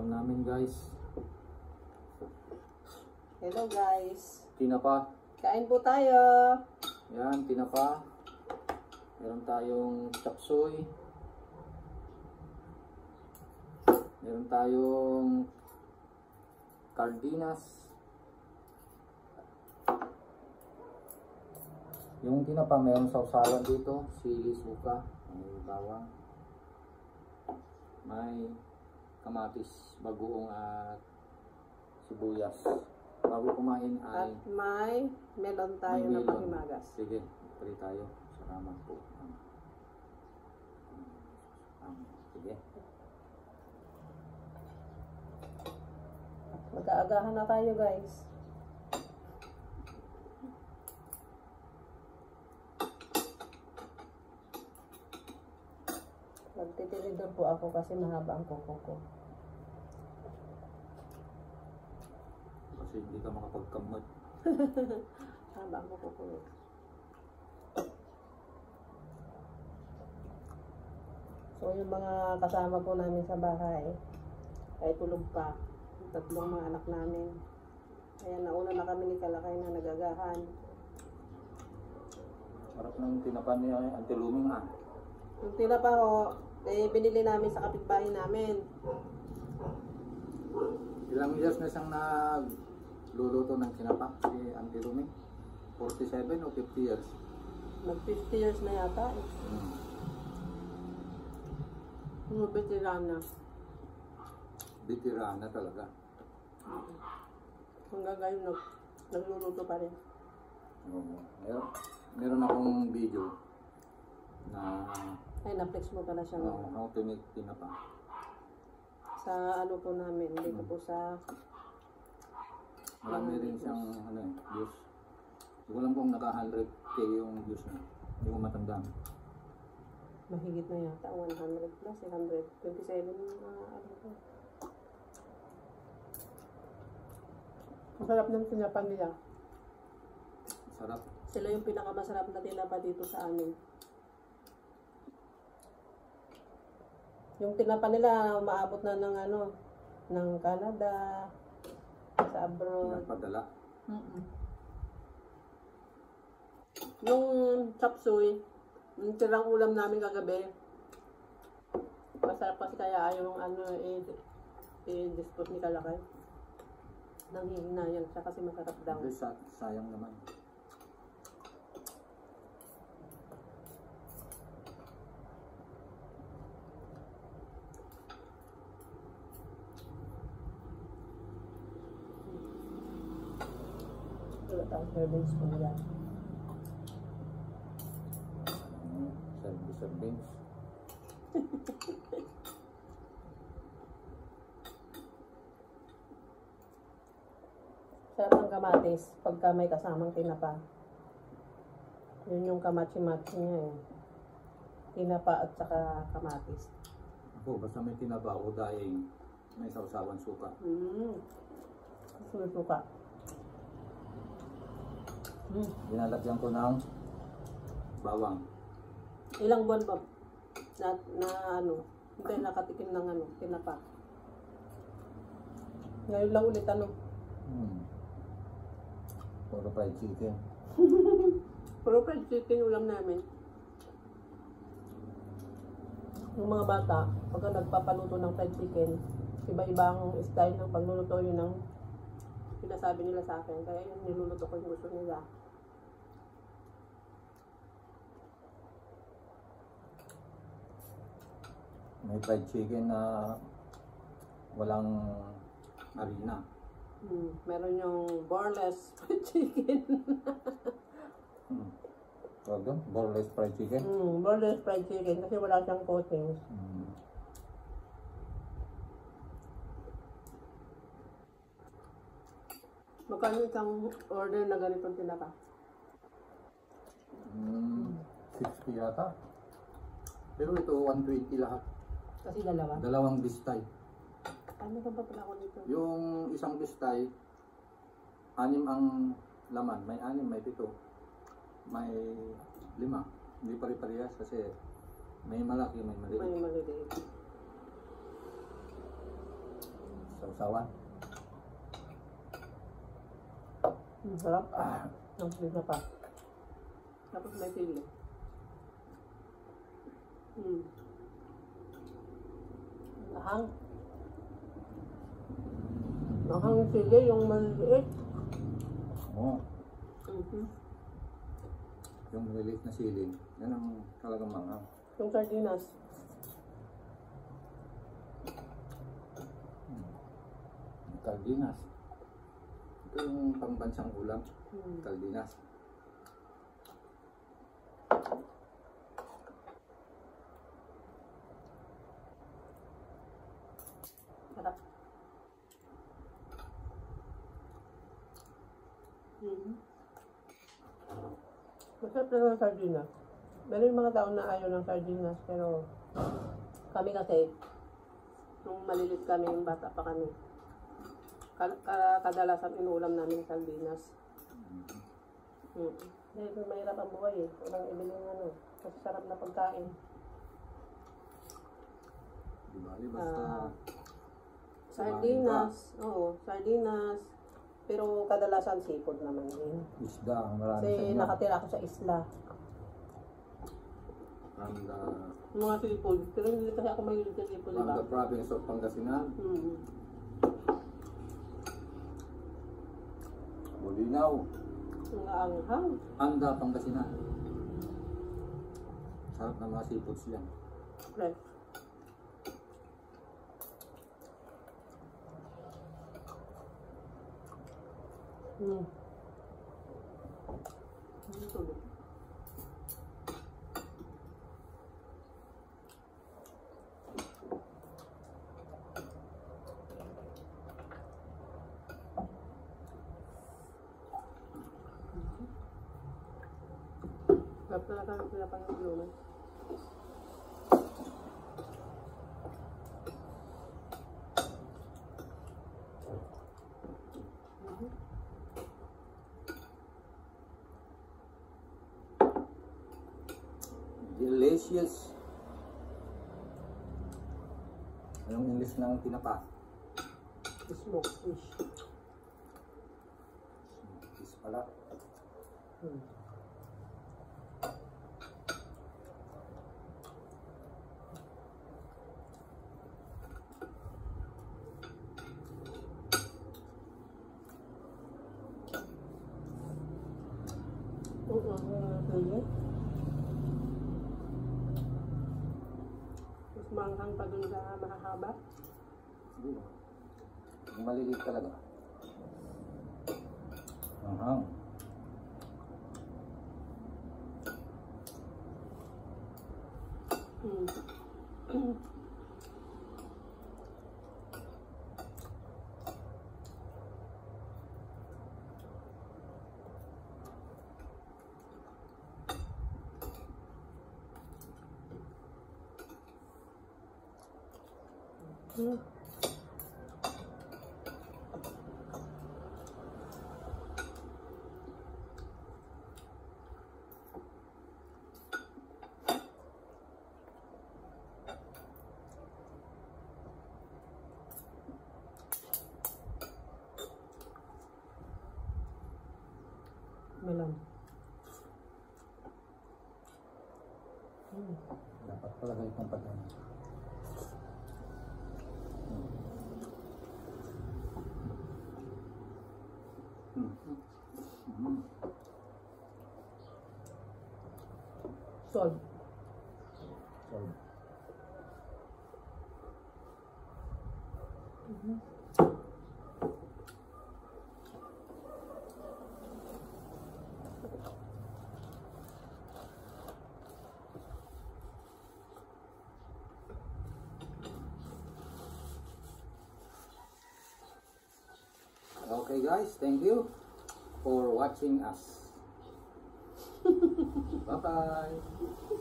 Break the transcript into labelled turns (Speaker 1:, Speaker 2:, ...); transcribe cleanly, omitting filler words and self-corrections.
Speaker 1: ulam namin guys.
Speaker 2: Hello guys.
Speaker 1: Tinapa.
Speaker 2: Kain po tayo.
Speaker 1: Yan, tinapa. Meron tayong chop suey. Meron tayong cardinas. Yung tinapa meron sausawan dito, sili, suka, may bawang, may kamatis, bagoong at sibuyas. Bago kumain ay
Speaker 2: At may melon tayo
Speaker 1: may
Speaker 2: na
Speaker 1: melon.
Speaker 2: panghimagas.
Speaker 1: Sige, pari tayo. Salamat po. Sige.
Speaker 2: Mag-aagahan na tayo guys. Magtitinidor po ako kasi mahaba ang kuko ko.
Speaker 1: Kasi hindi ka makapagkamot.
Speaker 2: Mahaba ang kuko ko. So yung mga kasama po namin sa bahay ay tulog pa. Yung tatlong mga anak namin. Kaya nauna na kami ni Kalakay na nagagahan.
Speaker 1: Sarap ng tinapa niya, Auntie Luming ah.
Speaker 2: Yung tinapa ho, binili namin sa kapitbahay namin.
Speaker 1: Ilang years na siyang nagluluto ng tinapa si Auntie Luming? 47 o 50 years?
Speaker 2: Mag 50 years na yata eh. Yung veterana.
Speaker 1: Veterana talaga.
Speaker 2: Hanggang ngayon nagluluto pa rin.
Speaker 1: Oo. Meron akong video na
Speaker 2: Ay, na-flex mo pala siya.
Speaker 1: how to make tinapa.
Speaker 2: Sa ano po namin, dito po sa
Speaker 1: Marami rin siyang views. Hindi ko alam kung naka 100k yung views niya. Hindi ko matandaan.
Speaker 2: mahigit na yata, 100 plus, 127 ano po. Masarap ng tinapa nila.
Speaker 1: Sarap.
Speaker 2: Sila yung pinakamasarap na tinapa dito sa amin. Yung tinapa nila, umaabot na ng ng Canada, sa abroad.
Speaker 1: Pinapadala.
Speaker 2: Yung chop suey, yung tirang ulam namin kagabi, masarap kasi kaya ayaw yung i-dispose ni Kalakay. Nanghihinayang siya kasi masarap daw.
Speaker 1: Sayang naman.
Speaker 2: Wala tayong serving spoon yan.
Speaker 1: Servings.
Speaker 2: Sarap ng kamatis pagka may kasamang tinapa. Yun yung kamachi-machi niya eh. Tinapa at saka kamatis.
Speaker 1: Ako, basta may tinapa o daing, may sausawan suka.
Speaker 2: Suka.
Speaker 1: Dinalagyan ko ng bawang.
Speaker 2: Ilang buwan ba hindi nakatikim ng tinapa? Ngayon lang ulit
Speaker 1: Puro fried chicken.
Speaker 2: Puro fried chicken ulam namin. Yung mga bata, pagka nagpapaluto ng fried chicken, iba-ibang style ng pagluluto, yun ang sinasabi nila sa akin. Kaya yung niluluto ko yung gusto nila.
Speaker 1: May fried chicken na walang harina.
Speaker 2: Meron yung boreless fried chicken.
Speaker 1: Tawag doon? Boreless fried chicken?
Speaker 2: Boreless fried chicken kasi wala siyang coatings. Magkano isang order na ganitong tinapa?
Speaker 1: 60 yata. Pero ito 120 lahat.
Speaker 2: Kasi dalawa.
Speaker 1: Dalawang bistay.
Speaker 2: Ano ba pala ako nito?
Speaker 1: Yung isang bistay, 6 ang laman. May 6, may 7. May 5. Hindi pare-parehas kasi may malaki, may maliit.
Speaker 2: May maliliit.
Speaker 1: sausawan.
Speaker 2: Sarap. Ang sweet na pa. Tapos may sili. Ahang. Ahang yung sili, yung maliit.
Speaker 1: Oo. Yung maliit na siling, yan ang talagang manghang.
Speaker 2: Yung sardinas.
Speaker 1: Sardinas. Ito yung pangbansang ulam. Sardinas.
Speaker 2: Sarap. Masarap na ng sardinas. Meron yung mga tao na ayaw ng sardinas, pero kami kasi, nung malilit kami, yung bata pa kami, kadalasan inuulam namin sardinas. Dahil mahirap ang buhay eh. Walang ibiling kasi sarap na pagkain.
Speaker 1: Di bali, basta
Speaker 2: Sardinas, oo, sardinas. Pero kadalasan seafood naman din.
Speaker 1: isda, ang marami sa
Speaker 2: Kasi
Speaker 1: inyo.
Speaker 2: nakatira ako sa isla.
Speaker 1: From the,
Speaker 2: Mga seafood. Pero hindi kasi ako mahilig sa seafood,
Speaker 1: from
Speaker 2: diba?
Speaker 1: the province of Pangasinan. Bulinaw.
Speaker 2: Ang anghang.
Speaker 1: Anda, Pangasinan. Sarap ng mga seafoods yan.
Speaker 2: Fresh. Tulog. Sarap talaga ng pinapang yung lumen.
Speaker 1: Delicious. Anong English ng tinapa?
Speaker 2: Smoked fish.
Speaker 1: Is pala.
Speaker 2: Mas manghang pa dun sa mahahaba.
Speaker 1: Siguro. Yung maliliit talaga. Manghang.
Speaker 2: Melon.
Speaker 1: Dapat talaga itong pagkain.
Speaker 2: Salt.
Speaker 1: So, okay guys, thank you for watching us. Bye bye.